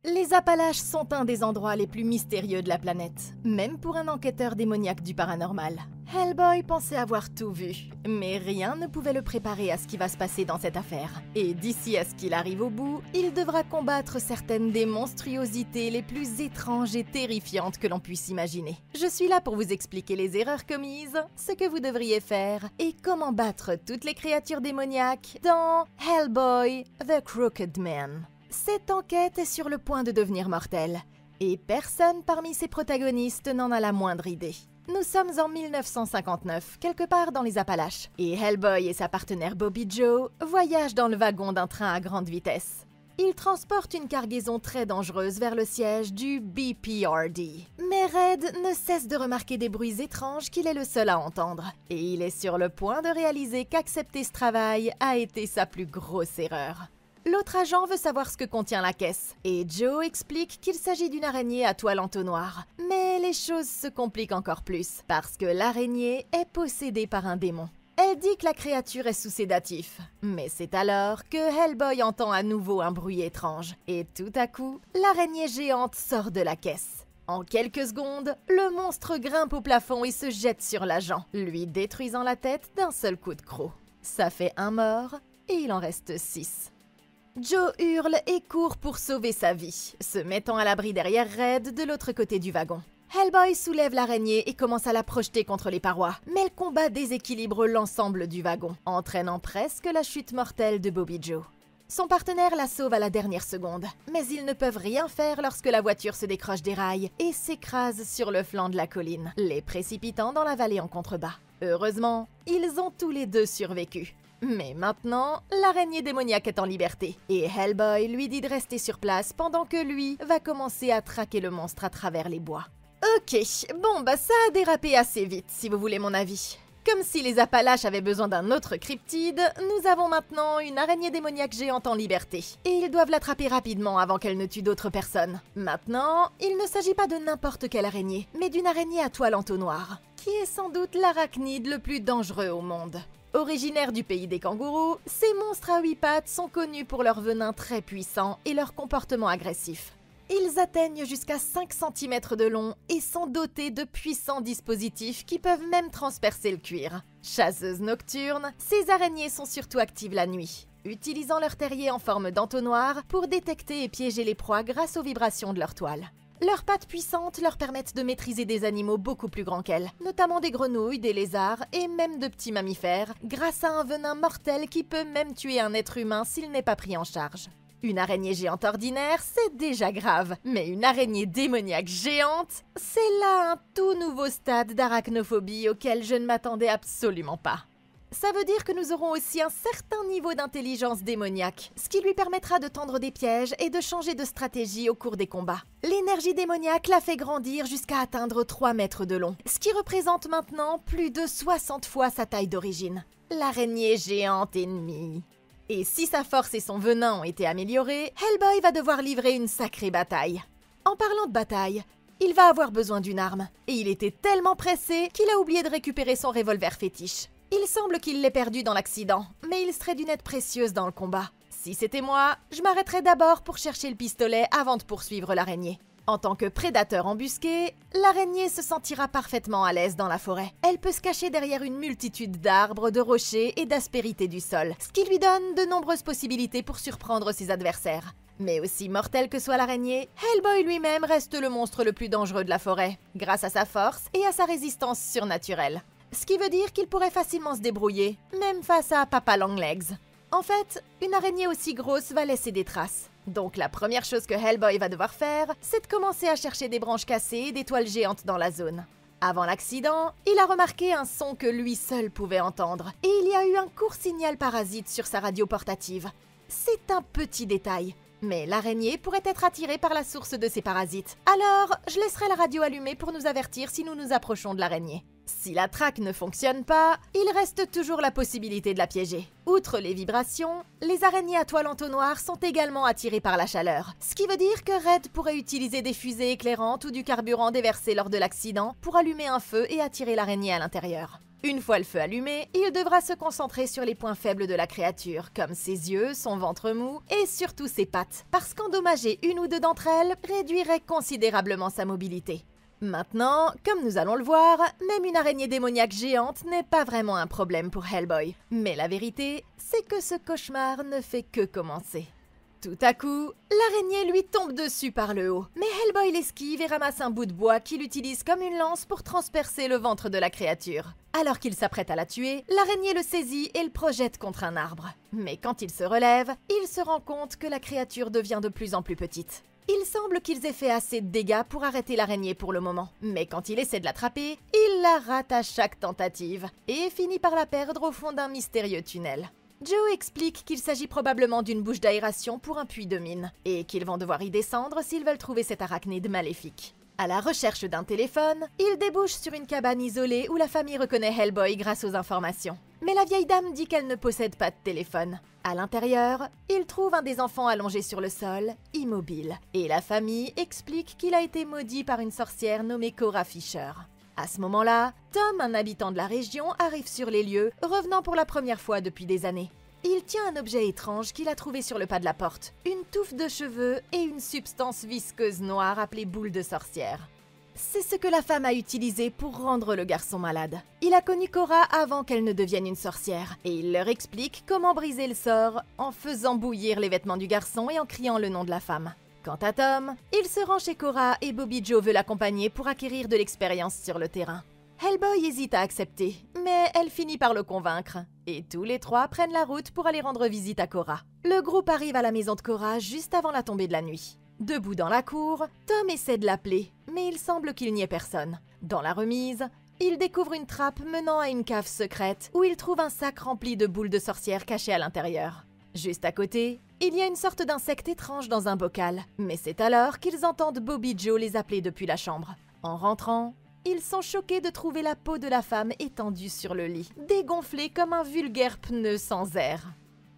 Les Appalaches sont un des endroits les plus mystérieux de la planète, même pour un enquêteur démoniaque du paranormal. Hellboy pensait avoir tout vu, mais rien ne pouvait le préparer à ce qui va se passer dans cette affaire. Et d'ici à ce qu'il arrive au bout, il devra combattre certaines des monstruosités les plus étranges et terrifiantes que l'on puisse imaginer. Je suis là pour vous expliquer les erreurs commises, ce que vous devriez faire, et comment battre toutes les créatures démoniaques dans Hellboy, The Crooked Man. Cette enquête est sur le point de devenir mortelle, et personne parmi ses protagonistes n'en a la moindre idée. Nous sommes en 1959, quelque part dans les Appalaches, et Hellboy et sa partenaire Bobby Joe voyagent dans le wagon d'un train à grande vitesse. Ils transportent une cargaison très dangereuse vers le siège du BPRD. Mais Red ne cesse de remarquer des bruits étranges qu'il est le seul à entendre, et il est sur le point de réaliser qu'accepter ce travail a été sa plus grosse erreur. L'autre agent veut savoir ce que contient la caisse, et Joe explique qu'il s'agit d'une araignée à toile entonnoir. Mais les choses se compliquent encore plus, parce que l'araignée est possédée par un démon. Elle dit que la créature est sous sédatif, mais c'est alors que Hellboy entend à nouveau un bruit étrange, et tout à coup, l'araignée géante sort de la caisse. En quelques secondes, le monstre grimpe au plafond et se jette sur l'agent, lui détruisant la tête d'un seul coup de croc. Ça fait un mort, et il en reste 6. Joe hurle et court pour sauver sa vie, se mettant à l'abri derrière Red de l'autre côté du wagon. Hellboy soulève l'araignée et commence à la projeter contre les parois, mais le combat déséquilibre l'ensemble du wagon, entraînant presque la chute mortelle de Bobby Joe. Son partenaire la sauve à la dernière seconde, mais ils ne peuvent rien faire lorsque la voiture se décroche des rails et s'écrase sur le flanc de la colline, les précipitant dans la vallée en contrebas. Heureusement, ils ont tous les deux survécu. Mais maintenant, l'araignée démoniaque est en liberté, et Hellboy lui dit de rester sur place pendant que lui va commencer à traquer le monstre à travers les bois. Ok, bon ça a dérapé assez vite si vous voulez mon avis. Comme si les Appalaches avaient besoin d'un autre cryptide, nous avons maintenant une araignée démoniaque géante en liberté, et ils doivent l'attraper rapidement avant qu'elle ne tue d'autres personnes. Maintenant, il ne s'agit pas de n'importe quelle araignée, mais d'une araignée à toile entonnoir, qui est sans doute l'arachnide le plus dangereux au monde. Originaires du pays des kangourous, ces monstres à 8 pattes sont connus pour leur venin très puissant et leur comportement agressif. Ils atteignent jusqu'à 5 cm de long et sont dotés de puissants dispositifs qui peuvent même transpercer le cuir. Chasseuses nocturnes, ces araignées sont surtout actives la nuit, utilisant leur terrier en forme d'entonnoir pour détecter et piéger les proies grâce aux vibrations de leur toile. Leurs pattes puissantes leur permettent de maîtriser des animaux beaucoup plus grands qu'elles, notamment des grenouilles, des lézards et même de petits mammifères, grâce à un venin mortel qui peut même tuer un être humain s'il n'est pas pris en charge. Une araignée géante ordinaire, c'est déjà grave, mais une araignée démoniaque géante, c'est là un tout nouveau stade d'arachnophobie auquel je ne m'attendais absolument pas. Ça veut dire que nous aurons aussi un certain niveau d'intelligence démoniaque, ce qui lui permettra de tendre des pièges et de changer de stratégie au cours des combats. L'énergie démoniaque la fait grandir jusqu'à atteindre 3 mètres de long, ce qui représente maintenant plus de 60 fois sa taille d'origine. L'araignée géante ennemie. Et si sa force et son venin ont été améliorés, Hellboy va devoir livrer une sacrée bataille. En parlant de bataille, il va avoir besoin d'une arme, et il était tellement pressé qu'il a oublié de récupérer son revolver fétiche. Il semble qu'il l'ait perdu dans l'accident, mais il serait d'une aide précieuse dans le combat. Si c'était moi, je m'arrêterais d'abord pour chercher le pistolet avant de poursuivre l'araignée. En tant que prédateur embusqué, l'araignée se sentira parfaitement à l'aise dans la forêt. Elle peut se cacher derrière une multitude d'arbres, de rochers et d'aspérité du sol, ce qui lui donne de nombreuses possibilités pour surprendre ses adversaires. Mais aussi mortel que soit l'araignée, Hellboy lui-même reste le monstre le plus dangereux de la forêt, grâce à sa force et à sa résistance surnaturelle. Ce qui veut dire qu'il pourrait facilement se débrouiller, même face à Papa Longlegs. En fait, une araignée aussi grosse va laisser des traces. Donc la première chose que Hellboy va devoir faire, c'est de commencer à chercher des branches cassées et des toiles géantes dans la zone. Avant l'accident, il a remarqué un son que lui seul pouvait entendre, et il y a eu un court signal parasite sur sa radio portative. C'est un petit détail, mais l'araignée pourrait être attirée par la source de ces parasites. Alors, je laisserai la radio allumée pour nous avertir si nous nous approchons de l'araignée. Si la traque ne fonctionne pas, il reste toujours la possibilité de la piéger. Outre les vibrations, les araignées à toile entonnoir sont également attirées par la chaleur. Ce qui veut dire que Red pourrait utiliser des fusées éclairantes ou du carburant déversé lors de l'accident pour allumer un feu et attirer l'araignée à l'intérieur. Une fois le feu allumé, il devra se concentrer sur les points faibles de la créature, comme ses yeux, son ventre mou et surtout ses pattes, parce qu'endommager une ou deux d'entre elles réduirait considérablement sa mobilité. Maintenant, comme nous allons le voir, même une araignée démoniaque géante n'est pas vraiment un problème pour Hellboy. Mais la vérité, c'est que ce cauchemar ne fait que commencer. Tout à coup, l'araignée lui tombe dessus par le haut, mais Hellboy l'esquive et ramasse un bout de bois qu'il utilise comme une lance pour transpercer le ventre de la créature. Alors qu'il s'apprête à la tuer, l'araignée le saisit et le projette contre un arbre. Mais quand il se relève, il se rend compte que la créature devient de plus en plus petite. Il semble qu'ils aient fait assez de dégâts pour arrêter l'araignée pour le moment, mais quand il essaie de l'attraper, il la rate à chaque tentative et finit par la perdre au fond d'un mystérieux tunnel. Joe explique qu'il s'agit probablement d'une bouche d'aération pour un puits de mine, et qu'ils vont devoir y descendre s'ils veulent trouver cet arachnide maléfique. À la recherche d'un téléphone, il débouche sur une cabane isolée où la famille reconnaît Hellboy grâce aux informations. Mais la vieille dame dit qu'elle ne possède pas de téléphone. À l'intérieur, il trouve un des enfants allongé sur le sol, immobile, et la famille explique qu'il a été maudit par une sorcière nommée Cora Fisher. À ce moment-là, Tom, un habitant de la région, arrive sur les lieux, revenant pour la première fois depuis des années. Il tient un objet étrange qu'il a trouvé sur le pas de la porte, une touffe de cheveux et une substance visqueuse noire appelée boule de sorcière. C'est ce que la femme a utilisé pour rendre le garçon malade. Il a connu Cora avant qu'elle ne devienne une sorcière, et il leur explique comment briser le sort en faisant bouillir les vêtements du garçon et en criant le nom de la femme. Quant à Tom, il se rend chez Cora et Bobby Joe veut l'accompagner pour acquérir de l'expérience sur le terrain. Hellboy hésite à accepter, mais elle finit par le convaincre, et tous les trois prennent la route pour aller rendre visite à Cora. Le groupe arrive à la maison de Cora juste avant la tombée de la nuit. Debout dans la cour, Tom essaie de l'appeler, mais il semble qu'il n'y ait personne. Dans la remise, il découvre une trappe menant à une cave secrète où il trouve un sac rempli de boules de sorcière cachées à l'intérieur. Juste à côté, il y a une sorte d'insecte étrange dans un bocal, mais c'est alors qu'ils entendent Bobby Joe les appeler depuis la chambre. En rentrant, ils sont choqués de trouver la peau de la femme étendue sur le lit, dégonflée comme un vulgaire pneu sans air.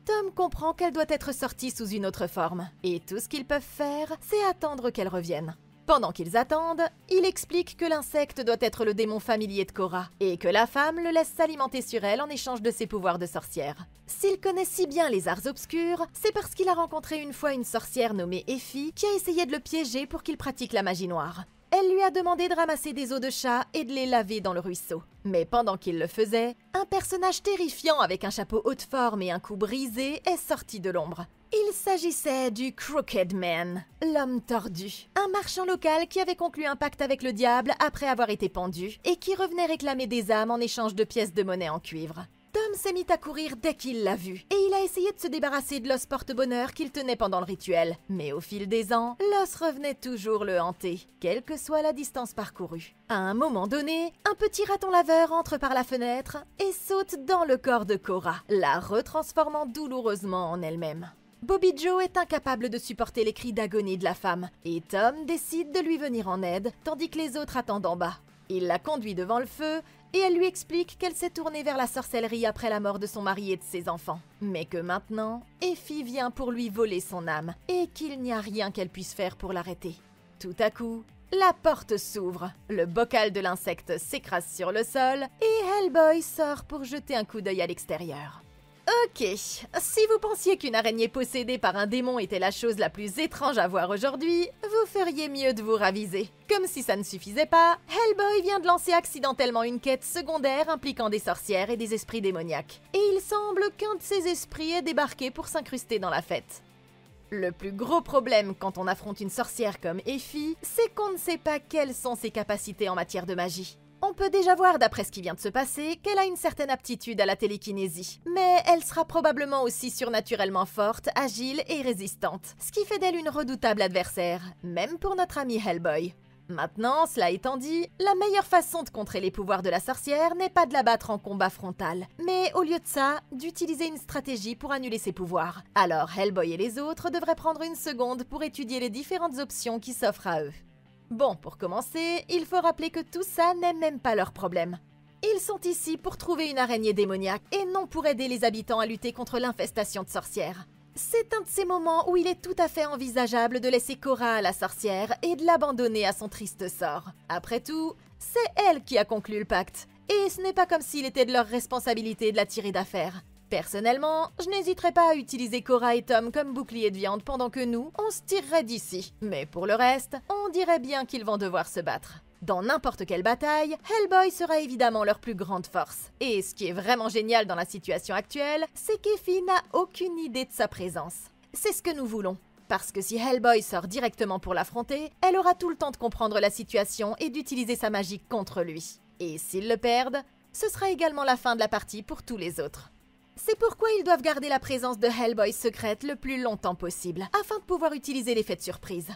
Tom comprend qu'elle doit être sortie sous une autre forme, et tout ce qu'ils peuvent faire, c'est attendre qu'elle revienne. Pendant qu'ils attendent, il explique que l'insecte doit être le démon familier de Cora, et que la femme le laisse s'alimenter sur elle en échange de ses pouvoirs de sorcière. S'il connaît si bien les arts obscurs, c'est parce qu'il a rencontré une fois une sorcière nommée Effie qui a essayé de le piéger pour qu'il pratique la magie noire. Elle lui a demandé de ramasser des os de chat et de les laver dans le ruisseau. Mais pendant qu'il le faisait, un personnage terrifiant avec un chapeau haute forme et un cou brisé est sorti de l'ombre. Il s'agissait du Crooked Man, l'homme tordu, un marchand local qui avait conclu un pacte avec le diable après avoir été pendu et qui revenait réclamer des âmes en échange de pièces de monnaie en cuivre. Tom s'est mis à courir dès qu'il l'a vu, et il a essayé de se débarrasser de l'os porte-bonheur qu'il tenait pendant le rituel. Mais au fil des ans, l'os revenait toujours le hanter, quelle que soit la distance parcourue. À un moment donné, un petit raton laveur entre par la fenêtre et saute dans le corps de Cora, la retransformant douloureusement en elle-même. Bobby Joe est incapable de supporter les cris d'agonie de la femme, et Tom décide de lui venir en aide, tandis que les autres attendent en bas. Il la conduit devant le feu, et elle lui explique qu'elle s'est tournée vers la sorcellerie après la mort de son mari et de ses enfants. Mais que maintenant, Effie vient pour lui voler son âme, et qu'il n'y a rien qu'elle puisse faire pour l'arrêter. Tout à coup, la porte s'ouvre, le bocal de l'insecte s'écrase sur le sol, et Hellboy sort pour jeter un coup d'œil à l'extérieur. Ok, si vous pensiez qu'une araignée possédée par un démon était la chose la plus étrange à voir aujourd'hui, vous feriez mieux de vous raviser. Comme si ça ne suffisait pas, Hellboy vient de lancer accidentellement une quête secondaire impliquant des sorcières et des esprits démoniaques. Et il semble qu'un de ces esprits ait débarqué pour s'incruster dans la fête. Le plus gros problème quand on affronte une sorcière comme Effie, c'est qu'on ne sait pas quelles sont ses capacités en matière de magie. On peut déjà voir, d'après ce qui vient de se passer, qu'elle a une certaine aptitude à la télékinésie. Mais elle sera probablement aussi surnaturellement forte, agile et résistante, ce qui fait d'elle une redoutable adversaire, même pour notre ami Hellboy. Maintenant, cela étant dit, la meilleure façon de contrer les pouvoirs de la sorcière n'est pas de la battre en combat frontal, mais au lieu de ça, d'utiliser une stratégie pour annuler ses pouvoirs. Alors Hellboy et les autres devraient prendre une seconde pour étudier les différentes options qui s'offrent à eux. Bon, pour commencer, il faut rappeler que tout ça n'est même pas leur problème. Ils sont ici pour trouver une araignée démoniaque et non pour aider les habitants à lutter contre l'infestation de sorcières. C'est un de ces moments où il est tout à fait envisageable de laisser Cora à la sorcière et de l'abandonner à son triste sort. Après tout, c'est elle qui a conclu le pacte, Et ce n'est pas comme s'il était de leur responsabilité de la tirer d'affaire. Personnellement, je n'hésiterais pas à utiliser Cora et Tom comme bouclier de viande pendant que nous, on se tirerait d'ici. Mais pour le reste, on dirait bien qu'ils vont devoir se battre. Dans n'importe quelle bataille, Hellboy sera évidemment leur plus grande force. Et ce qui est vraiment génial dans la situation actuelle, c'est qu'Effie n'a aucune idée de sa présence. C'est ce que nous voulons. Parce que si Hellboy sort directement pour l'affronter, elle aura tout le temps de comprendre la situation et d'utiliser sa magie contre lui. Et s'ils le perdent, ce sera également la fin de la partie pour tous les autres. C'est pourquoi ils doivent garder la présence de Hellboy secrète le plus longtemps possible, afin de pouvoir utiliser l'effet de surprise.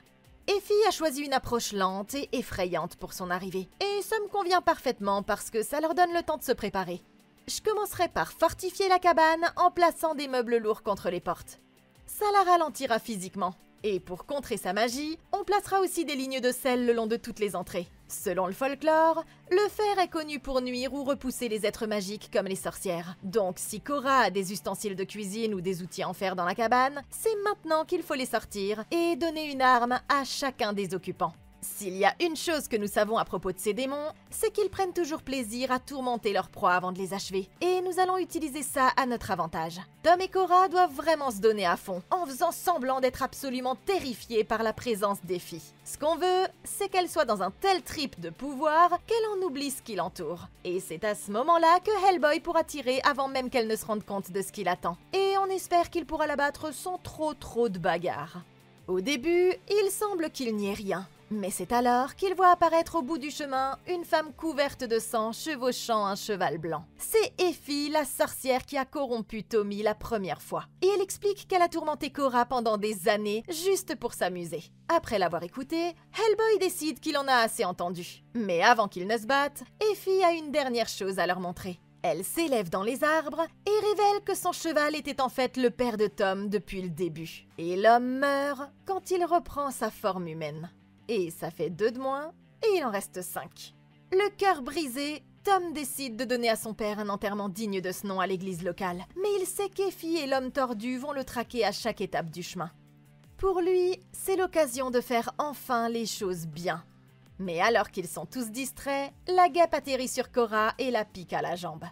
Effie a choisi une approche lente et effrayante pour son arrivée, et ça me convient parfaitement parce que ça leur donne le temps de se préparer. Je commencerai par fortifier la cabane en plaçant des meubles lourds contre les portes. Ça la ralentira physiquement. Et pour contrer sa magie, on placera aussi des lignes de sel le long de toutes les entrées. Selon le folklore, le fer est connu pour nuire ou repousser les êtres magiques comme les sorcières. Donc si Cora a des ustensiles de cuisine ou des outils en fer dans la cabane, c'est maintenant qu'il faut les sortir et donner une arme à chacun des occupants. S'il y a une chose que nous savons à propos de ces démons, c'est qu'ils prennent toujours plaisir à tourmenter leurs proies avant de les achever. Et nous allons utiliser ça à notre avantage. Tom et Cora doivent vraiment se donner à fond, en faisant semblant d'être absolument terrifiés par la présence d'Effie. Ce qu'on veut, c'est qu'elle soit dans un tel trip de pouvoir qu'elle en oublie ce qui l'entoure. Et c'est à ce moment-là que Hellboy pourra tirer avant même qu'elle ne se rende compte de ce qui l'attend. Et on espère qu'il pourra la battre sans trop de bagarres. Au début, il semble qu'il n'y ait rien. Mais c'est alors qu'il voit apparaître au bout du chemin une femme couverte de sang chevauchant un cheval blanc. C'est Effie, la sorcière qui a corrompu Tommy la première fois. Et elle explique qu'elle a tourmenté Cora pendant des années juste pour s'amuser. Après l'avoir écoutée, Hellboy décide qu'il en a assez entendu. Mais avant qu'ils ne se battent, Effie a une dernière chose à leur montrer. Elle s'élève dans les arbres et révèle que son cheval était en fait le père de Tom depuis le début. Et l'homme meurt quand il reprend sa forme humaine. Et ça fait 2 de moins, et il en reste 5. Le cœur brisé, Tom décide de donner à son père un enterrement digne de ce nom à l'église locale. Mais il sait qu'Effie et l'homme tordu vont le traquer à chaque étape du chemin. Pour lui, c'est l'occasion de faire enfin les choses bien. Mais alors qu'ils sont tous distraits, la guêpe atterrit sur Cora et la pique à la jambe.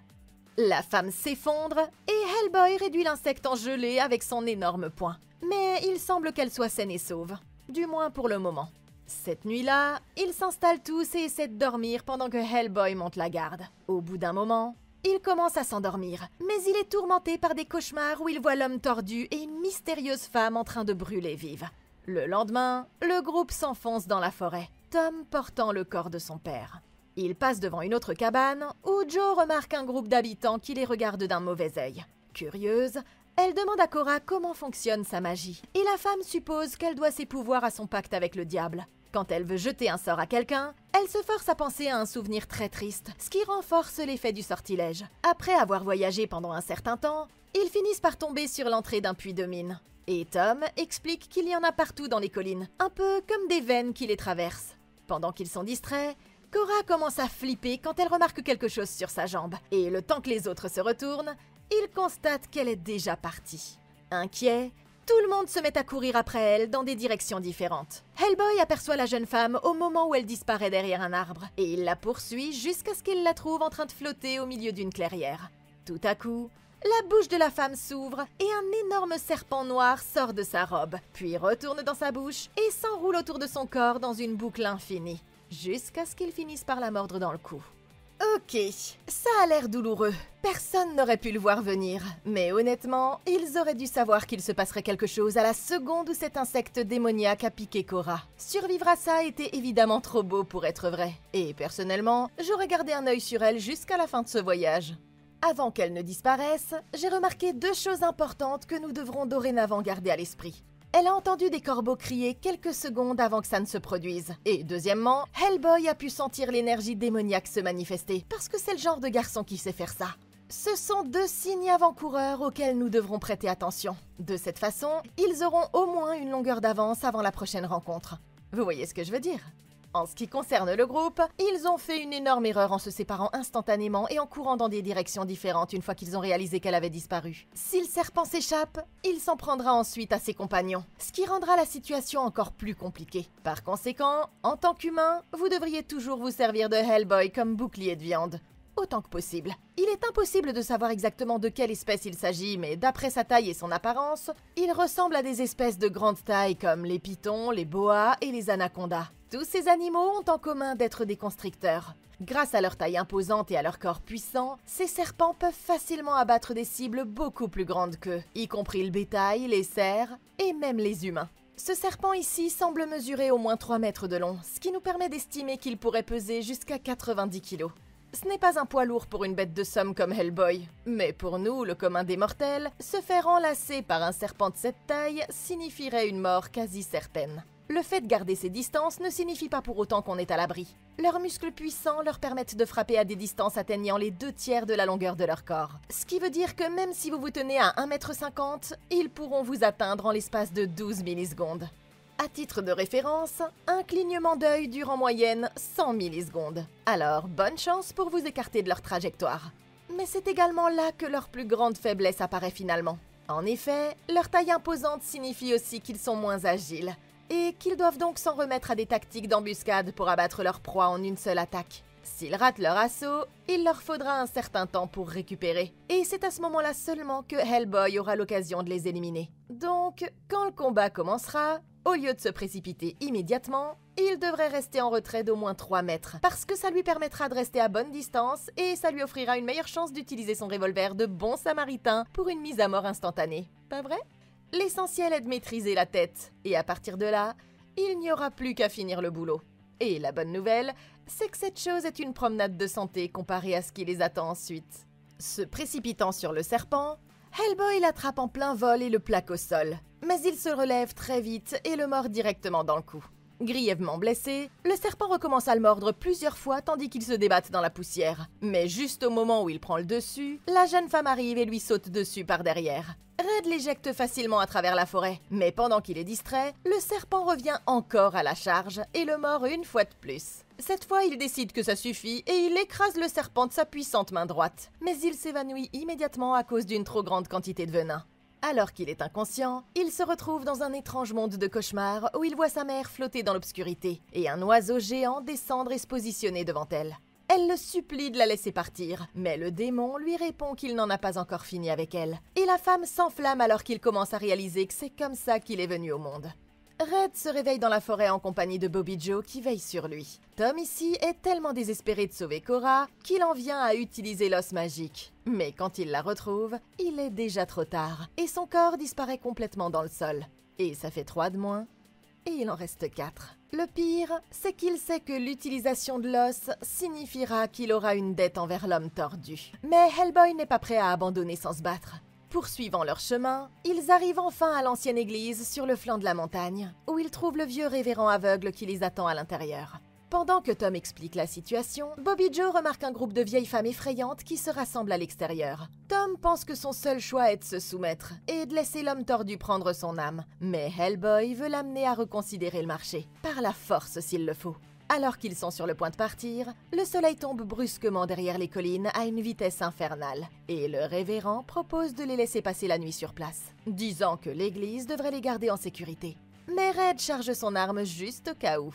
La femme s'effondre et Hellboy réduit l'insecte en gelée avec son énorme poing. Mais il semble qu'elle soit saine et sauve, du moins pour le moment. Cette nuit-là, ils s'installent tous et essaient de dormir pendant que Hellboy monte la garde. Au bout d'un moment, il commence à s'endormir, mais il est tourmenté par des cauchemars où il voit l'homme tordu et une mystérieuse femme en train de brûler vive. Le lendemain, le groupe s'enfonce dans la forêt, Tom portant le corps de son père. Il passe devant une autre cabane où Joe remarque un groupe d'habitants qui les regarde d'un mauvais œil. Curieuse, elle demande à Cora comment fonctionne sa magie, et la femme suppose qu'elle doit ses pouvoirs à son pacte avec le diable. Quand elle veut jeter un sort à quelqu'un, elle se force à penser à un souvenir très triste, ce qui renforce l'effet du sortilège. Après avoir voyagé pendant un certain temps, ils finissent par tomber sur l'entrée d'un puits de mine. Et Tom explique qu'il y en a partout dans les collines, un peu comme des veines qui les traversent. Pendant qu'ils sont distraits, Cora commence à flipper quand elle remarque quelque chose sur sa jambe. Et le temps que les autres se retournent, il constate qu'elle est déjà partie. Inquiet, tout le monde se met à courir après elle dans des directions différentes. Hellboy aperçoit la jeune femme au moment où elle disparaît derrière un arbre, et il la poursuit jusqu'à ce qu'il la trouve en train de flotter au milieu d'une clairière. Tout à coup, la bouche de la femme s'ouvre et un énorme serpent noir sort de sa robe, puis retourne dans sa bouche et s'enroule autour de son corps dans une boucle infinie, jusqu'à ce qu'il finisse par la mordre dans le cou. Ok, ça a l'air douloureux. Personne n'aurait pu le voir venir. Mais honnêtement, ils auraient dû savoir qu'il se passerait quelque chose à la seconde où cet insecte démoniaque a piqué Cora. Survivre à ça était évidemment trop beau pour être vrai. Et personnellement, j'aurais gardé un œil sur elle jusqu'à la fin de ce voyage. Avant qu'elle ne disparaisse, j'ai remarqué 2 choses importantes que nous devrons dorénavant garder à l'esprit. Elle a entendu des corbeaux crier quelques secondes avant que ça ne se produise. Et deuxièmement, Hellboy a pu sentir l'énergie démoniaque se manifester, parce que c'est le genre de garçon qui sait faire ça. Ce sont 2 signes avant-coureurs auxquels nous devrons prêter attention. De cette façon, ils auront au moins une longueur d'avance avant la prochaine rencontre. Vous voyez ce que je veux dire ? En ce qui concerne le groupe, ils ont fait une énorme erreur en se séparant instantanément et en courant dans des directions différentes une fois qu'ils ont réalisé qu'elle avait disparu. Si le serpent s'échappe, il s'en prendra ensuite à ses compagnons, ce qui rendra la situation encore plus compliquée. Par conséquent, en tant qu'humain, vous devriez toujours vous servir de Hellboy comme bouclier de viande. autant que possible. Il est impossible de savoir exactement de quelle espèce il s'agit, mais d'après sa taille et son apparence, il ressemble à des espèces de grande taille comme les pythons, les boas et les anacondas. Tous ces animaux ont en commun d'être des constricteurs. Grâce à leur taille imposante et à leur corps puissant, ces serpents peuvent facilement abattre des cibles beaucoup plus grandes qu'eux, y compris le bétail, les cerfs et même les humains. Ce serpent ici semble mesurer au moins 3 mètres de long, ce qui nous permet d'estimer qu'il pourrait peser jusqu'à 90 kg. Ce n'est pas un poids lourd pour une bête de somme comme Hellboy, mais pour nous, le commun des mortels, se faire enlacer par un serpent de cette taille signifierait une mort quasi certaine. Le fait de garder ces distances ne signifie pas pour autant qu'on est à l'abri. Leurs muscles puissants leur permettent de frapper à des distances atteignant les 2/3 de la longueur de leur corps. Ce qui veut dire que même si vous vous tenez à 1,50 m, ils pourront vous atteindre en l'espace de 12 millisecondes. À titre de référence, un clignement d'œil dure en moyenne 100 millisecondes. Alors, bonne chance pour vous écarter de leur trajectoire. Mais c'est également là que leur plus grande faiblesse apparaît finalement. En effet, leur taille imposante signifie aussi qu'ils sont moins agiles, et qu'ils doivent donc s'en remettre à des tactiques d'embuscade pour abattre leur proie en une seule attaque. S'ils ratent leur assaut, il leur faudra un certain temps pour récupérer, et c'est à ce moment-là seulement que Hellboy aura l'occasion de les éliminer. Donc, quand le combat commencera, au lieu de se précipiter immédiatement, il devrait rester en retrait d'au moins 3 mètres, parce que ça lui permettra de rester à bonne distance et ça lui offrira une meilleure chance d'utiliser son revolver de bon samaritain pour une mise à mort instantanée. Pas vrai? L'essentiel est de maîtriser la tête, et à partir de là, il n'y aura plus qu'à finir le boulot. Et la bonne nouvelle, c'est que cette chose est une promenade de santé comparée à ce qui les attend ensuite. Se précipitant sur le serpent, Hellboy l'attrape en plein vol et le plaque au sol. Mais il se relève très vite et le mord directement dans le cou. Grièvement blessé, le serpent recommence à le mordre plusieurs fois tandis qu'il se débatte dans la poussière. Mais juste au moment où il prend le dessus, la jeune femme arrive et lui saute dessus par derrière. Red l'éjecte facilement à travers la forêt, mais pendant qu'il est distrait, le serpent revient encore à la charge et le mord une fois de plus. Cette fois, il décide que ça suffit et il écrase le serpent de sa puissante main droite. Mais il s'évanouit immédiatement à cause d'une trop grande quantité de venin. Alors qu'il est inconscient, il se retrouve dans un étrange monde de cauchemar où il voit sa mère flotter dans l'obscurité et un oiseau géant descendre et se positionner devant elle. Elle le supplie de la laisser partir, mais le démon lui répond qu'il n'en a pas encore fini avec elle. Et la femme s'enflamme alors qu'il commence à réaliser que c'est comme ça qu'il est venu au monde. Red se réveille dans la forêt en compagnie de Bobby Joe qui veille sur lui. Tom ici est tellement désespéré de sauver Cora qu'il en vient à utiliser l'os magique. Mais quand il la retrouve, il est déjà trop tard et son corps disparaît complètement dans le sol. Et ça fait 3 de moins, et il en reste 4. Le pire, c'est qu'il sait que l'utilisation de l'os signifiera qu'il aura une dette envers l'homme tordu. Mais Hellboy n'est pas prêt à abandonner sans se battre. Poursuivant leur chemin, ils arrivent enfin à l'ancienne église sur le flanc de la montagne, où ils trouvent le vieux révérend aveugle qui les attend à l'intérieur. Pendant que Tom explique la situation, Bobby Joe remarque un groupe de vieilles femmes effrayantes qui se rassemblent à l'extérieur. Tom pense que son seul choix est de se soumettre et de laisser l'homme tordu prendre son âme, mais Hellboy veut l'amener à reconsidérer le marché, par la force s'il le faut. Alors qu'ils sont sur le point de partir, le soleil tombe brusquement derrière les collines à une vitesse infernale, et le révérend propose de les laisser passer la nuit sur place, disant que l'église devrait les garder en sécurité. Mais Red charge son arme juste au cas où.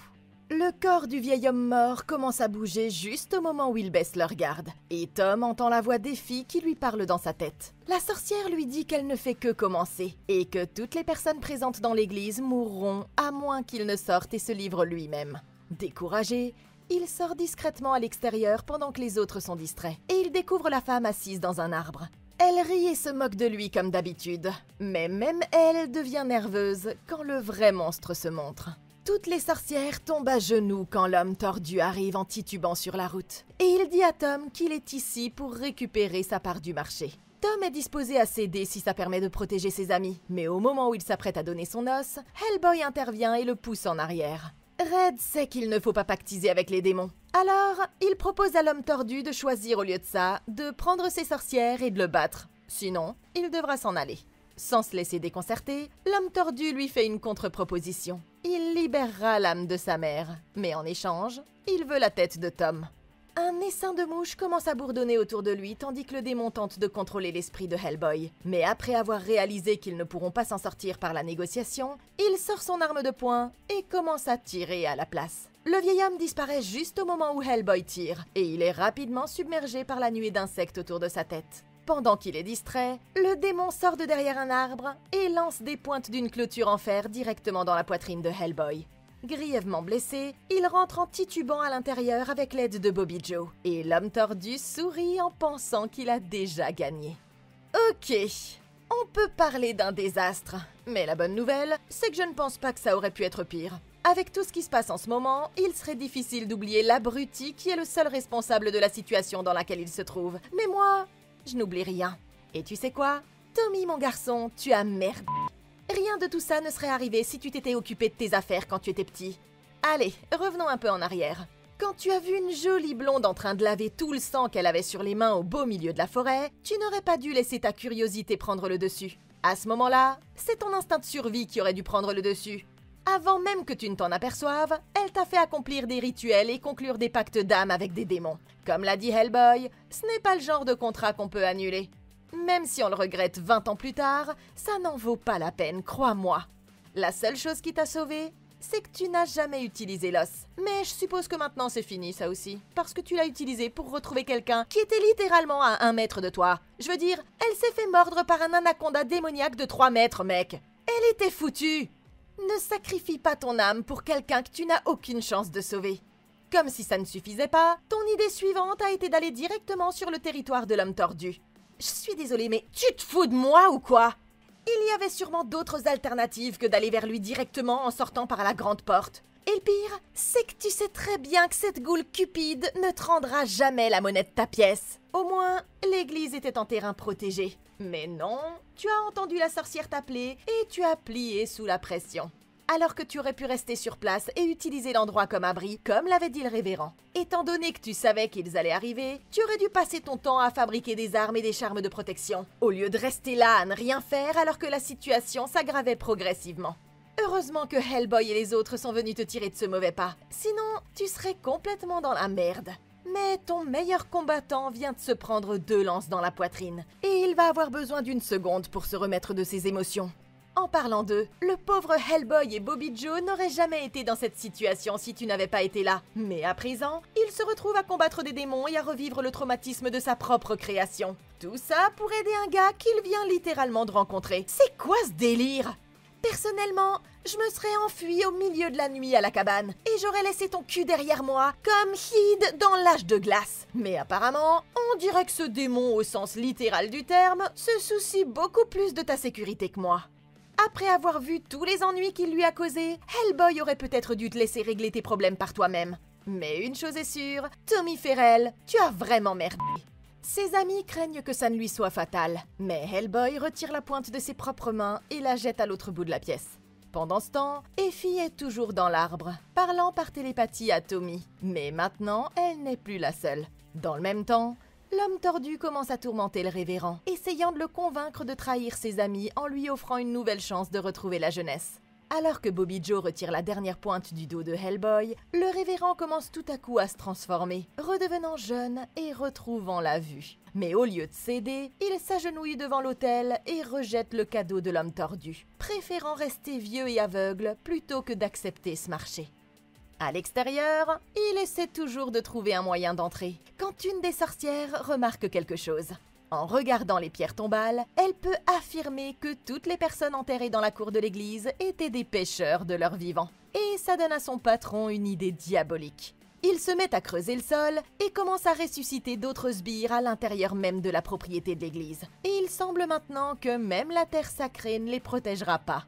Le corps du vieil homme mort commence à bouger juste au moment où ils baissent leur garde, et Tom entend la voix des filles qui lui parle dans sa tête. La sorcière lui dit qu'elle ne fait que commencer, et que toutes les personnes présentes dans l'église mourront à moins qu'il ne sorte et se livre lui-même. Découragé, il sort discrètement à l'extérieur pendant que les autres sont distraits, et il découvre la femme assise dans un arbre. Elle rit et se moque de lui comme d'habitude, mais même elle devient nerveuse quand le vrai monstre se montre. Toutes les sorcières tombent à genoux quand l'homme tordu arrive en titubant sur la route, et il dit à Tom qu'il est ici pour récupérer sa part du marché. Tom est disposé à céder si ça permet de protéger ses amis, mais au moment où il s'apprête à donner son os, Hellboy intervient et le pousse en arrière. Red sait qu'il ne faut pas pactiser avec les démons. Alors, il propose à l'homme tordu de choisir au lieu de ça, de prendre ses sorcières et de le battre. Sinon, il devra s'en aller. Sans se laisser déconcerter, l'homme tordu lui fait une contre-proposition. Il libérera l'âme de sa mère, mais en échange, il veut la tête de Tom. Un essaim de mouches commence à bourdonner autour de lui tandis que le démon tente de contrôler l'esprit de Hellboy. Mais après avoir réalisé qu'ils ne pourront pas s'en sortir par la négociation, il sort son arme de poing et commence à tirer à la place. Le vieil homme disparaît juste au moment où Hellboy tire, et il est rapidement submergé par la nuée d'insectes autour de sa tête. Pendant qu'il est distrait, le démon sort de derrière un arbre et lance des pointes d'une clôture en fer directement dans la poitrine de Hellboy. Grièvement blessé, il rentre en titubant à l'intérieur avec l'aide de Bobby Joe, et l'homme tordu sourit en pensant qu'il a déjà gagné. Ok, on peut parler d'un désastre, mais la bonne nouvelle, c'est que je ne pense pas que ça aurait pu être pire. Avec tout ce qui se passe en ce moment, il serait difficile d'oublier l'abruti qui est le seul responsable de la situation dans laquelle il se trouve. Mais moi, je n'oublie rien. Et tu sais quoi? Tommy, mon garçon, tu as merdé. Rien de tout ça ne serait arrivé si tu t'étais occupé de tes affaires quand tu étais petit. Allez, revenons un peu en arrière. Quand tu as vu une jolie blonde en train de laver tout le sang qu'elle avait sur les mains au beau milieu de la forêt, tu n'aurais pas dû laisser ta curiosité prendre le dessus. À ce moment-là, c'est ton instinct de survie qui aurait dû prendre le dessus. Avant même que tu ne t'en aperçoives, elle t'a fait accomplir des rituels et conclure des pactes d'âme avec des démons. Comme l'a dit Hellboy, ce n'est pas le genre de contrat qu'on peut annuler. Même si on le regrette 20 ans plus tard, ça n'en vaut pas la peine, crois-moi. La seule chose qui t'a sauvé, c'est que tu n'as jamais utilisé l'os. Mais je suppose que maintenant c'est fini ça aussi, parce que tu l'as utilisé pour retrouver quelqu'un qui était littéralement à 1 mètre de toi. Je veux dire, elle s'est fait mordre par un anaconda démoniaque de 3 mètres, mec. Elle était foutue. Ne sacrifie pas ton âme pour quelqu'un que tu n'as aucune chance de sauver. Comme si ça ne suffisait pas, ton idée suivante a été d'aller directement sur le territoire de l'homme tordu. Je suis désolée, mais tu te fous de moi ou quoi? Il y avait sûrement d'autres alternatives que d'aller vers lui directement en sortant par la grande porte. Et le pire, c'est que tu sais très bien que cette goule cupide ne te rendra jamais la monnaie de ta pièce. Au moins, l'église était en terrain protégé. Mais non, tu as entendu la sorcière t'appeler et tu as plié sous la pression. Alors que tu aurais pu rester sur place et utiliser l'endroit comme abri, comme l'avait dit le révérend. Étant donné que tu savais qu'ils allaient arriver, tu aurais dû passer ton temps à fabriquer des armes et des charmes de protection, au lieu de rester là à ne rien faire alors que la situation s'aggravait progressivement. Heureusement que Hellboy et les autres sont venus te tirer de ce mauvais pas, sinon tu serais complètement dans la merde. Mais ton meilleur combattant vient de se prendre 2 lances dans la poitrine, et il va avoir besoin d'1 seconde pour se remettre de ses émotions. En parlant d'eux, le pauvre Hellboy et Bobby Joe n'auraient jamais été dans cette situation si tu n'avais pas été là. Mais à présent, il se retrouve à combattre des démons et à revivre le traumatisme de sa propre création. Tout ça pour aider un gars qu'il vient littéralement de rencontrer. C'est quoi ce délire? Personnellement, je me serais enfuie au milieu de la nuit à la cabane et j'aurais laissé ton cul derrière moi comme Heed dans l'âge de glace. Mais apparemment, on dirait que ce démon au sens littéral du terme se soucie beaucoup plus de ta sécurité que moi. Après avoir vu tous les ennuis qu'il lui a causés, Hellboy aurait peut-être dû te laisser régler tes problèmes par toi-même. Mais une chose est sûre, Tommy Ferrell, tu as vraiment merdé. Ses amis craignent que ça ne lui soit fatal, mais Hellboy retire la pointe de ses propres mains et la jette à l'autre bout de la pièce. Pendant ce temps, Effie est toujours dans l'arbre, parlant par télépathie à Tommy. Mais maintenant, elle n'est plus la seule. Dans le même temps, l'homme tordu commence à tourmenter le révérend, essayant de le convaincre de trahir ses amis en lui offrant une nouvelle chance de retrouver la jeunesse. Alors que Bobby Joe retire la dernière pointe du dos de Hellboy, le révérend commence tout à coup à se transformer, redevenant jeune et retrouvant la vue. Mais au lieu de céder, il s'agenouille devant l'autel et rejette le cadeau de l'homme tordu, préférant rester vieux et aveugle plutôt que d'accepter ce marché. À l'extérieur, il essaie toujours de trouver un moyen d'entrer, quand une des sorcières remarque quelque chose. En regardant les pierres tombales, elle peut affirmer que toutes les personnes enterrées dans la cour de l'église étaient des pêcheurs de leur vivant. Et ça donne à son patron une idée diabolique. Il se met à creuser le sol et commence à ressusciter d'autres sbires à l'intérieur même de la propriété de l'église. Et il semble maintenant que même la terre sacrée ne les protégera pas.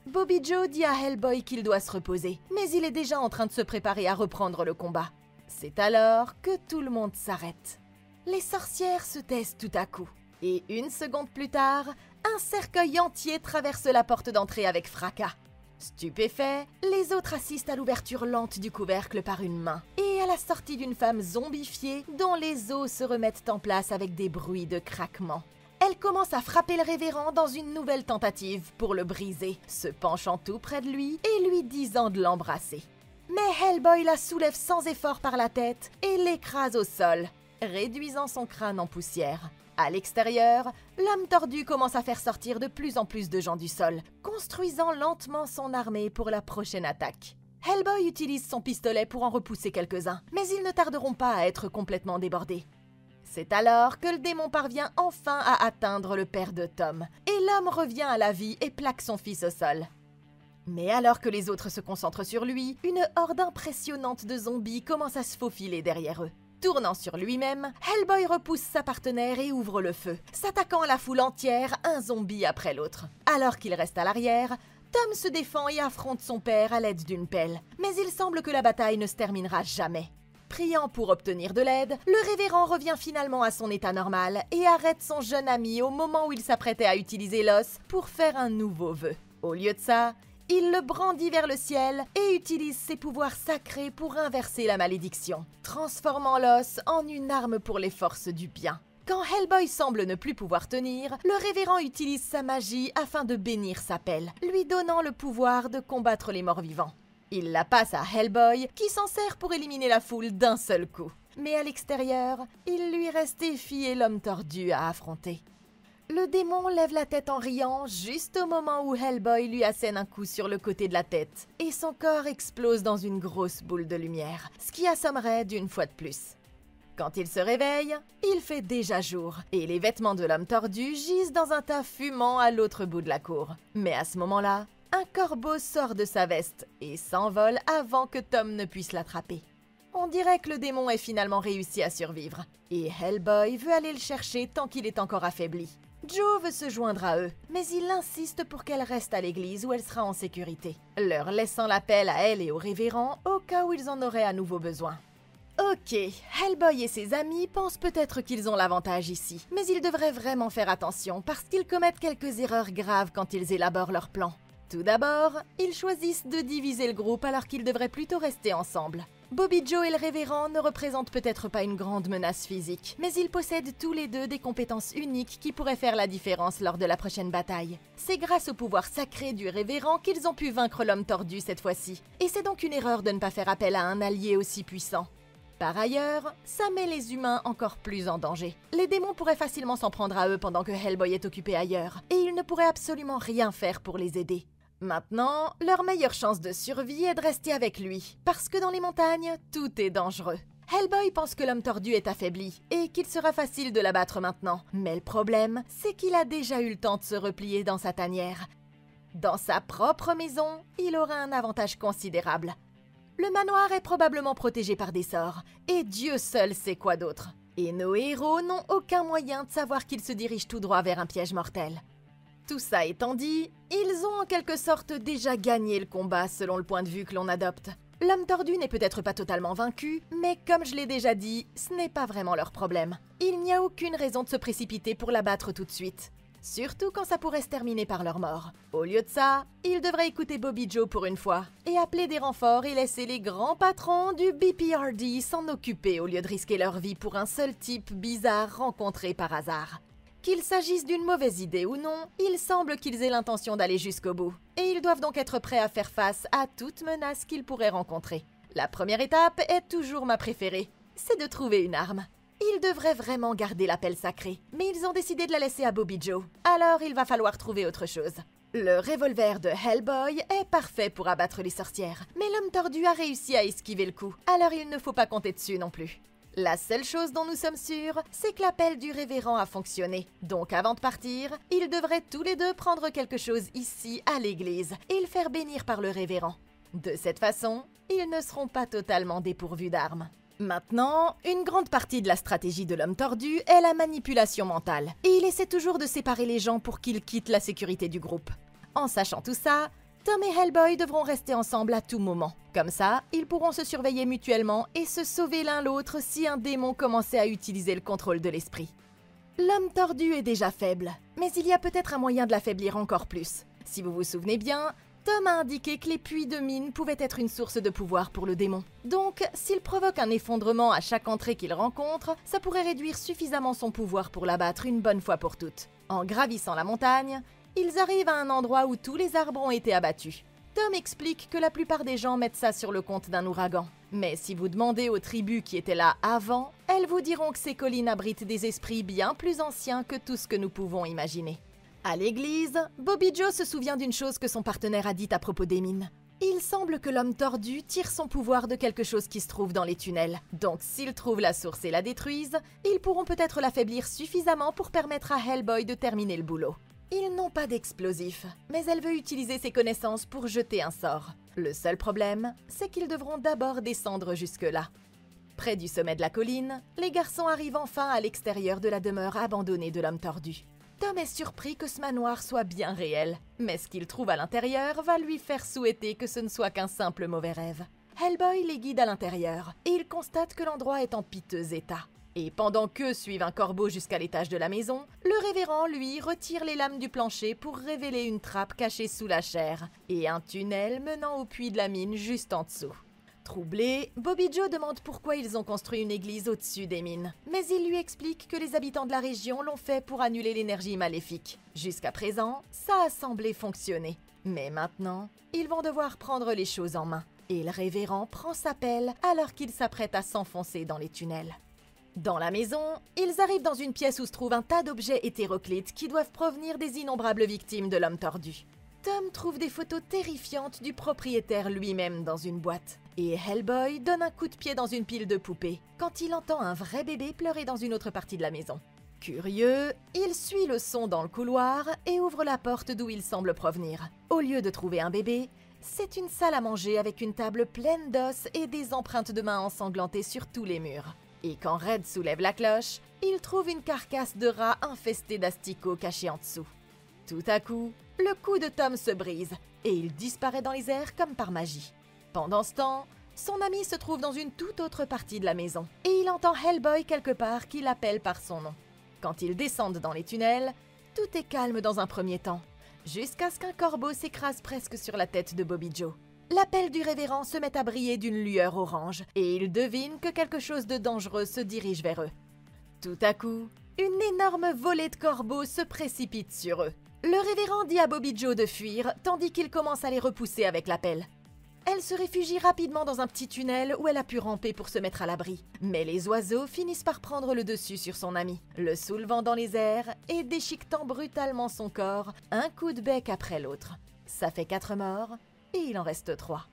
Bobby Joe dit à Hellboy qu'il doit se reposer, mais il est déjà en train de se préparer à reprendre le combat. C'est alors que tout le monde s'arrête. Les sorcières se taisent tout à coup, et 1 seconde plus tard, un cercueil entier traverse la porte d'entrée avec fracas. Stupéfaits, les autres assistent à l'ouverture lente du couvercle par une main, et à la sortie d'une femme zombifiée dont les os se remettent en place avec des bruits de craquement. Elle commence à frapper le révérend dans une nouvelle tentative pour le briser, se penchant tout près de lui et lui disant de l'embrasser. Mais Hellboy la soulève sans effort par la tête et l'écrase au sol, réduisant son crâne en poussière. À l'extérieur, l'homme tordu commence à faire sortir de plus en plus de gens du sol, construisant lentement son armée pour la prochaine attaque. Hellboy utilise son pistolet pour en repousser quelques-uns, mais ils ne tarderont pas à être complètement débordés. C'est alors que le démon parvient enfin à atteindre le père de Tom, et l'homme revient à la vie et plaque son fils au sol. Mais alors que les autres se concentrent sur lui, une horde impressionnante de zombies commence à se faufiler derrière eux. Tournant sur lui-même, Hellboy repousse sa partenaire et ouvre le feu, s'attaquant à la foule entière, un zombie après l'autre. Alors qu'il reste à l'arrière, Tom se défend et affronte son père à l'aide d'une pelle. Mais il semble que la bataille ne se terminera jamais. Priant pour obtenir de l'aide, le révérend revient finalement à son état normal et arrête son jeune ami au moment où il s'apprêtait à utiliser l'os pour faire un nouveau vœu. Au lieu de ça, il le brandit vers le ciel et utilise ses pouvoirs sacrés pour inverser la malédiction, transformant l'os en une arme pour les forces du bien. Quand Hellboy semble ne plus pouvoir tenir, le révérend utilise sa magie afin de bénir sa pelle, lui donnant le pouvoir de combattre les morts-vivants. Il la passe à Hellboy, qui s'en sert pour éliminer la foule d'un seul coup. Mais à l'extérieur, il lui reste Effie et l'homme tordu à affronter. Le démon lève la tête en riant juste au moment où Hellboy lui assène un coup sur le côté de la tête, et son corps explose dans une grosse boule de lumière, ce qui assommerait d'une fois de plus. Quand il se réveille, il fait déjà jour, et les vêtements de l'homme tordu gisent dans un tas fumant à l'autre bout de la cour. Mais à ce moment-là, un corbeau sort de sa veste et s'envole avant que Tom ne puisse l'attraper. On dirait que le démon ait finalement réussi à survivre, et Hellboy veut aller le chercher tant qu'il est encore affaibli. Joe veut se joindre à eux, mais il insiste pour qu'elle reste à l'église où elle sera en sécurité, leur laissant l'appel à elle et au révérend au cas où ils en auraient à nouveau besoin. Ok, Hellboy et ses amis pensent peut-être qu'ils ont l'avantage ici, mais ils devraient vraiment faire attention parce qu'ils commettent quelques erreurs graves quand ils élaborent leur plan. Tout d'abord, ils choisissent de diviser le groupe alors qu'ils devraient plutôt rester ensemble. Bobby Joe et le révérend ne représentent peut-être pas une grande menace physique, mais ils possèdent tous les deux des compétences uniques qui pourraient faire la différence lors de la prochaine bataille. C'est grâce au pouvoir sacré du révérend qu'ils ont pu vaincre l'homme tordu cette fois-ci, et c'est donc une erreur de ne pas faire appel à un allié aussi puissant. Par ailleurs, ça met les humains encore plus en danger. Les démons pourraient facilement s'en prendre à eux pendant que Hellboy est occupé ailleurs, et ils ne pourraient absolument rien faire pour les aider. Maintenant, leur meilleure chance de survie est de rester avec lui, parce que dans les montagnes, tout est dangereux. Hellboy pense que l'homme tordu est affaibli, et qu'il sera facile de l'abattre maintenant. Mais le problème, c'est qu'il a déjà eu le temps de se replier dans sa tanière. Dans sa propre maison, il aura un avantage considérable. Le manoir est probablement protégé par des sorts, et Dieu seul sait quoi d'autre. Et nos héros n'ont aucun moyen de savoir qu'ils se dirigent tout droit vers un piège mortel. Tout ça étant dit, ils ont en quelque sorte déjà gagné le combat selon le point de vue que l'on adopte. L'homme tordu n'est peut-être pas totalement vaincu, mais comme je l'ai déjà dit, ce n'est pas vraiment leur problème. Il n'y a aucune raison de se précipiter pour l'abattre tout de suite. Surtout quand ça pourrait se terminer par leur mort. Au lieu de ça, ils devraient écouter Bobby Joe pour une fois, et appeler des renforts et laisser les grands patrons du BPRD s'en occuper au lieu de risquer leur vie pour un seul type bizarre rencontré par hasard. Qu'il s'agisse d'une mauvaise idée ou non, il semble qu'ils aient l'intention d'aller jusqu'au bout, et ils doivent donc être prêts à faire face à toute menace qu'ils pourraient rencontrer. La première étape est toujours ma préférée, c'est de trouver une arme. Ils devraient vraiment garder la pelle sacrée, mais ils ont décidé de la laisser à Bobby Joe, alors il va falloir trouver autre chose. Le revolver de Hellboy est parfait pour abattre les sorcières, mais l'homme tordu a réussi à esquiver le coup, alors il ne faut pas compter dessus non plus. La seule chose dont nous sommes sûrs, c'est que l'appel du révérend a fonctionné. Donc avant de partir, ils devraient tous les deux prendre quelque chose ici à l'église et le faire bénir par le révérend. De cette façon, ils ne seront pas totalement dépourvus d'armes. Maintenant, une grande partie de la stratégie de l'homme tordu est la manipulation mentale, et il essaie toujours de séparer les gens pour qu'ils quittent la sécurité du groupe. En sachant tout ça, Tom et Hellboy devront rester ensemble à tout moment. Comme ça, ils pourront se surveiller mutuellement et se sauver l'un l'autre si un démon commençait à utiliser le contrôle de l'esprit. L'homme tordu est déjà faible, mais il y a peut-être un moyen de l'affaiblir encore plus. Si vous vous souvenez bien, Tom a indiqué que les puits de mine pouvaient être une source de pouvoir pour le démon. Donc, s'il provoque un effondrement à chaque entrée qu'il rencontre, ça pourrait réduire suffisamment son pouvoir pour l'abattre une bonne fois pour toutes. En gravissant la montagne, ils arrivent à un endroit où tous les arbres ont été abattus. Tom explique que la plupart des gens mettent ça sur le compte d'un ouragan. Mais si vous demandez aux tribus qui étaient là avant, elles vous diront que ces collines abritent des esprits bien plus anciens que tout ce que nous pouvons imaginer. À l'église, Bobby Joe se souvient d'une chose que son partenaire a dite à propos des mines. Il semble que l'homme tordu tire son pouvoir de quelque chose qui se trouve dans les tunnels. Donc s'ils trouvent la source et la détruisent, ils pourront peut-être l'affaiblir suffisamment pour permettre à Hellboy de terminer le boulot. Ils n'ont pas d'explosifs, mais elle veut utiliser ses connaissances pour jeter un sort. Le seul problème, c'est qu'ils devront d'abord descendre jusque-là. Près du sommet de la colline, les garçons arrivent enfin à l'extérieur de la demeure abandonnée de l'homme tordu. Tom est surpris que ce manoir soit bien réel, mais ce qu'il trouve à l'intérieur va lui faire souhaiter que ce ne soit qu'un simple mauvais rêve. Hellboy les guide à l'intérieur, et il constate que l'endroit est en piteux état. Et pendant qu'eux suivent un corbeau jusqu'à l'étage de la maison, le révérend, lui, retire les lames du plancher pour révéler une trappe cachée sous la chaire, et un tunnel menant au puits de la mine juste en dessous. Troublé, Bobby Joe demande pourquoi ils ont construit une église au-dessus des mines. Mais il lui explique que les habitants de la région l'ont fait pour annuler l'énergie maléfique. Jusqu'à présent, ça a semblé fonctionner. Mais maintenant, ils vont devoir prendre les choses en main. Et le révérend prend sa pelle alors qu'il s'apprête à s'enfoncer dans les tunnels. Dans la maison, ils arrivent dans une pièce où se trouve un tas d'objets hétéroclites qui doivent provenir des innombrables victimes de l'homme tordu. Tom trouve des photos terrifiantes du propriétaire lui-même dans une boîte. Et Hellboy donne un coup de pied dans une pile de poupées, quand il entend un vrai bébé pleurer dans une autre partie de la maison. Curieux, il suit le son dans le couloir et ouvre la porte d'où il semble provenir. Au lieu de trouver un bébé, c'est une salle à manger avec une table pleine d'os et des empreintes de mains ensanglantées sur tous les murs. Et quand Red soulève la cloche, il trouve une carcasse de rat infestée d'asticots cachée en dessous. Tout à coup, le cou de Tom se brise et il disparaît dans les airs comme par magie. Pendant ce temps, son ami se trouve dans une toute autre partie de la maison et il entend Hellboy quelque part qui l'appelle par son nom. Quand ils descendent dans les tunnels, tout est calme dans un premier temps, jusqu'à ce qu'un corbeau s'écrase presque sur la tête de Bobby Joe. La pelle du révérend se met à briller d'une lueur orange et ils devinent que quelque chose de dangereux se dirige vers eux. Tout à coup, une énorme volée de corbeaux se précipite sur eux. Le révérend dit à Bobby Joe de fuir, tandis qu'il commence à les repousser avec la pelle. Elle se réfugie rapidement dans un petit tunnel où elle a pu ramper pour se mettre à l'abri. Mais les oiseaux finissent par prendre le dessus sur son ami, le soulevant dans les airs et déchiquetant brutalement son corps, un coup de bec après l'autre. Ça fait 4 morts et il en reste 3.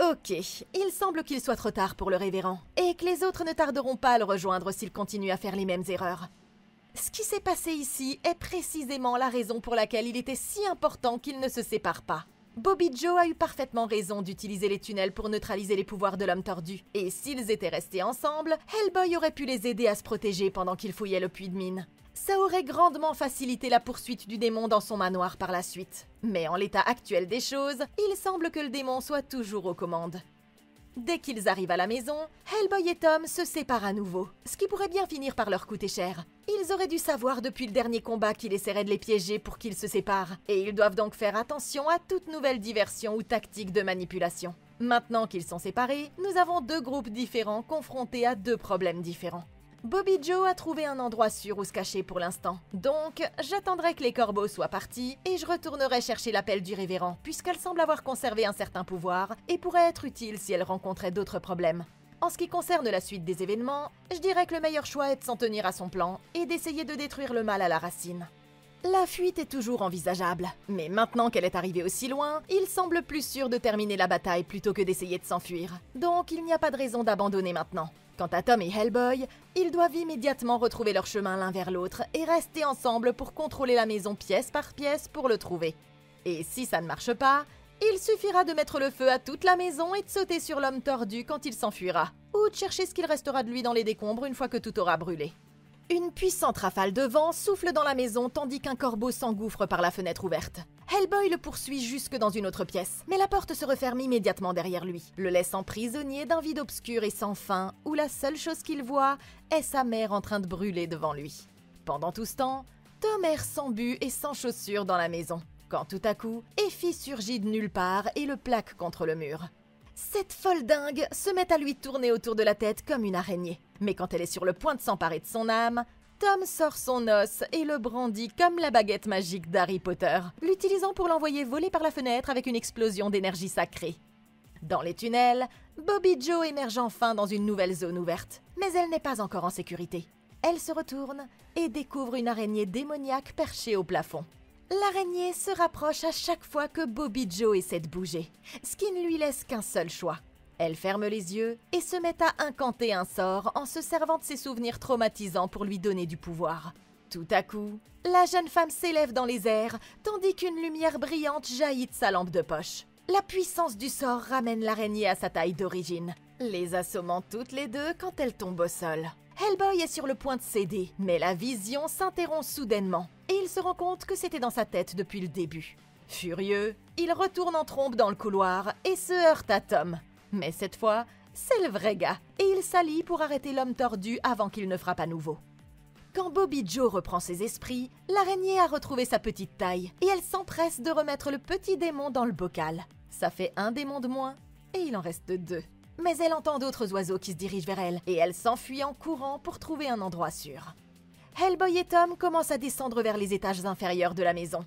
Ok, il semble qu'il soit trop tard pour le révérend, et que les autres ne tarderont pas à le rejoindre s'il continue à faire les mêmes erreurs. Ce qui s'est passé ici est précisément la raison pour laquelle il était si important qu'ils ne se séparent pas. Bobby Joe a eu parfaitement raison d'utiliser les tunnels pour neutraliser les pouvoirs de l'homme tordu, et s'ils étaient restés ensemble, Hellboy aurait pu les aider à se protéger pendant qu'ils fouillaient le puits de mine. Ça aurait grandement facilité la poursuite du démon dans son manoir par la suite. Mais en l'état actuel des choses, il semble que le démon soit toujours aux commandes. Dès qu'ils arrivent à la maison, Hellboy et Tom se séparent à nouveau, ce qui pourrait bien finir par leur coûter cher. Ils auraient dû savoir depuis le dernier combat qu'il essaierait de les piéger pour qu'ils se séparent, et ils doivent donc faire attention à toute nouvelle diversion ou tactique de manipulation. Maintenant qu'ils sont séparés, nous avons 2 groupes différents confrontés à 2 problèmes différents. Bobby Joe a trouvé un endroit sûr où se cacher pour l'instant. Donc, j'attendrai que les corbeaux soient partis et je retournerai chercher la pelle du révérend, puisqu'elle semble avoir conservé un certain pouvoir et pourrait être utile si elle rencontrait d'autres problèmes. En ce qui concerne la suite des événements, je dirais que le meilleur choix est de s'en tenir à son plan et d'essayer de détruire le mal à la racine. La fuite est toujours envisageable, mais maintenant qu'elle est arrivée aussi loin, il semble plus sûr de terminer la bataille plutôt que d'essayer de s'enfuir. Donc il n'y a pas de raison d'abandonner maintenant. Quant à Tom et Hellboy, ils doivent immédiatement retrouver leur chemin l'un vers l'autre et rester ensemble pour contrôler la maison pièce par pièce pour le trouver. Et si ça ne marche pas, il suffira de mettre le feu à toute la maison et de sauter sur l'homme tordu quand il s'enfuira, ou de chercher ce qu'il restera de lui dans les décombres une fois que tout aura brûlé. Une puissante rafale de vent souffle dans la maison tandis qu'un corbeau s'engouffre par la fenêtre ouverte. Hellboy le poursuit jusque dans une autre pièce, mais la porte se referme immédiatement derrière lui, le laissant prisonnier d'un vide obscur et sans fin, où la seule chose qu'il voit est sa mère en train de brûler devant lui. Pendant tout ce temps, Tom erre sans but et sans chaussures dans la maison, quand tout à coup, Effie surgit de nulle part et le plaque contre le mur. Cette folle dingue se met à lui tourner autour de la tête comme une araignée. Mais quand elle est sur le point de s'emparer de son âme, Tom sort son os et le brandit comme la baguette magique d'Harry Potter, l'utilisant pour l'envoyer voler par la fenêtre avec une explosion d'énergie sacrée. Dans les tunnels, Bobby Joe émerge enfin dans une nouvelle zone ouverte, mais elle n'est pas encore en sécurité. Elle se retourne et découvre une araignée démoniaque perchée au plafond. L'araignée se rapproche à chaque fois que Bobby Joe essaie de bouger, ce qui ne lui laisse qu'un seul choix. Elle ferme les yeux et se met à incanter un sort en se servant de ses souvenirs traumatisants pour lui donner du pouvoir. Tout à coup, la jeune femme s'élève dans les airs tandis qu'une lumière brillante jaillit de sa lampe de poche. La puissance du sort ramène l'araignée à sa taille d'origine, les assommant toutes les deux quand elle tombe au sol. Hellboy est sur le point de céder, mais la vision s'interrompt soudainement et il se rend compte que c'était dans sa tête depuis le début. Furieux, il retourne en trombe dans le couloir et se heurte à Tom. Mais cette fois, c'est le vrai gars, et il s'allie pour arrêter l'homme tordu avant qu'il ne frappe à nouveau. Quand Bobby Joe reprend ses esprits, l'araignée a retrouvé sa petite taille, et elle s'empresse de remettre le petit démon dans le bocal. Ça fait un démon de moins, et il en reste 2. Mais elle entend d'autres oiseaux qui se dirigent vers elle, et elle s'enfuit en courant pour trouver un endroit sûr. Hellboy et Tom commencent à descendre vers les étages inférieurs de la maison.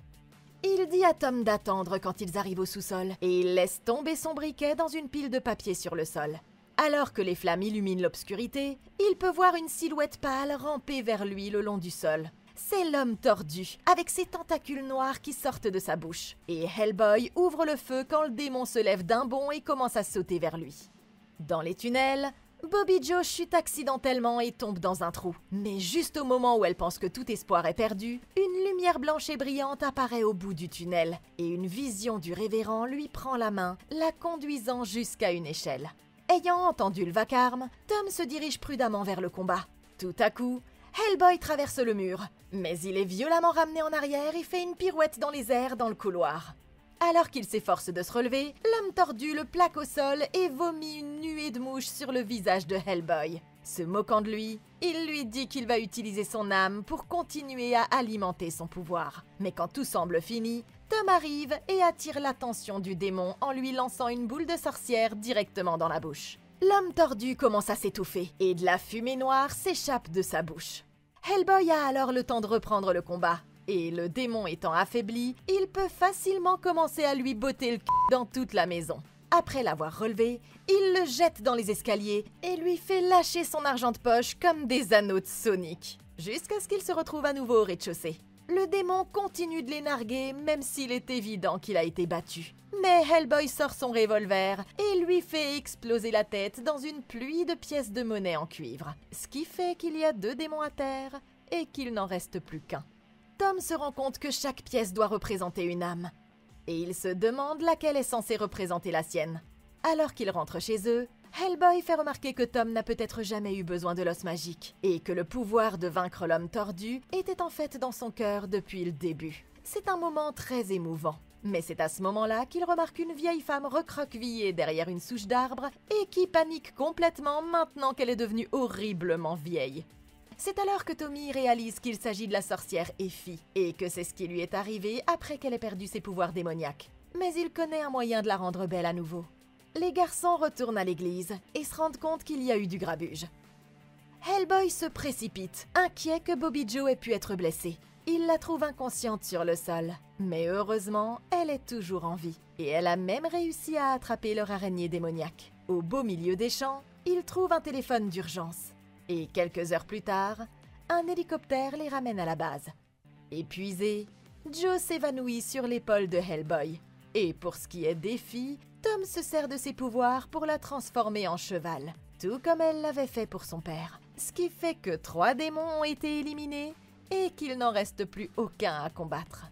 Il dit à Tom d'attendre quand ils arrivent au sous-sol et il laisse tomber son briquet dans une pile de papier sur le sol. Alors que les flammes illuminent l'obscurité, il peut voir une silhouette pâle ramper vers lui le long du sol. C'est l'homme tordu, avec ses tentacules noirs qui sortent de sa bouche. Et Hellboy ouvre le feu quand le démon se lève d'un bond et commence à sauter vers lui. Dans les tunnels, Bobby Joe chute accidentellement et tombe dans un trou. Mais juste au moment où elle pense que tout espoir est perdu, une lumière blanche et brillante apparaît au bout du tunnel et une vision du révérend lui prend la main, la conduisant jusqu'à une échelle. Ayant entendu le vacarme, Tom se dirige prudemment vers le combat. Tout à coup, Hellboy traverse le mur, mais il est violemment ramené en arrière et fait une pirouette dans les airs dans le couloir. Alors qu'il s'efforce de se relever, l'homme tordu le plaque au sol et vomit une nuée de mouches sur le visage de Hellboy. Se moquant de lui, il lui dit qu'il va utiliser son âme pour continuer à alimenter son pouvoir. Mais quand tout semble fini, Tom arrive et attire l'attention du démon en lui lançant une boule de sorcière directement dans la bouche. L'homme tordu commence à s'étouffer et de la fumée noire s'échappe de sa bouche. Hellboy a alors le temps de reprendre le combat. Et le démon étant affaibli, il peut facilement commencer à lui botter le c** dans toute la maison. Après l'avoir relevé, il le jette dans les escaliers et lui fait lâcher son argent de poche comme des anneaux de Sonic, jusqu'à ce qu'il se retrouve à nouveau au rez-de-chaussée. Le démon continue de les narguer même s'il est évident qu'il a été battu. Mais Hellboy sort son revolver et lui fait exploser la tête dans une pluie de pièces de monnaie en cuivre, ce qui fait qu'il y a 2 démons à terre et qu'il n'en reste plus qu'un. Tom se rend compte que chaque pièce doit représenter une âme. Et il se demande laquelle est censée représenter la sienne. Alors qu'ils rentrent chez eux, Hellboy fait remarquer que Tom n'a peut-être jamais eu besoin de l'os magique, et que le pouvoir de vaincre l'homme tordu était en fait dans son cœur depuis le début. C'est un moment très émouvant. Mais c'est à ce moment-là qu'il remarque une vieille femme recroquevillée derrière une souche d'arbre et qui panique complètement maintenant qu'elle est devenue horriblement vieille. C'est alors que Tommy réalise qu'il s'agit de la sorcière Effie et que c'est ce qui lui est arrivé après qu'elle ait perdu ses pouvoirs démoniaques. Mais il connaît un moyen de la rendre belle à nouveau. Les garçons retournent à l'église et se rendent compte qu'il y a eu du grabuge. Hellboy se précipite, inquiet que Bobby Joe ait pu être blessée. Il la trouve inconsciente sur le sol, mais heureusement, elle est toujours en vie. Et elle a même réussi à attraper leur araignée démoniaque. Au beau milieu des champs, il trouve un téléphone d'urgence. Et quelques heures plus tard, un hélicoptère les ramène à la base. Épuisé, Joe s'évanouit sur l'épaule de Hellboy. Et pour ce qui est d'Effie, Tom se sert de ses pouvoirs pour la transformer en cheval, tout comme elle l'avait fait pour son père. Ce qui fait que 3 démons ont été éliminés et qu'il n'en reste plus aucun à combattre.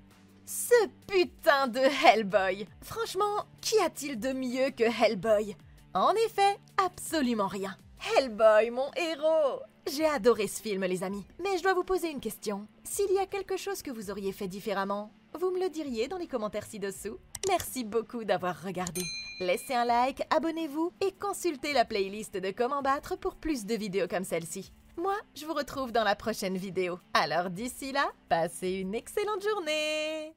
Ce putain de Hellboy! Franchement, qu'y a-t-il de mieux que Hellboy? En effet, absolument rien. Hellboy, mon héros! J'ai adoré ce film, les amis. Mais je dois vous poser une question. S'il y a quelque chose que vous auriez fait différemment, vous me le diriez dans les commentaires ci-dessous. Merci beaucoup d'avoir regardé. Laissez un like, abonnez-vous et consultez la playlist de Comment battre pour plus de vidéos comme celle-ci. Moi, je vous retrouve dans la prochaine vidéo. Alors d'ici là, passez une excellente journée!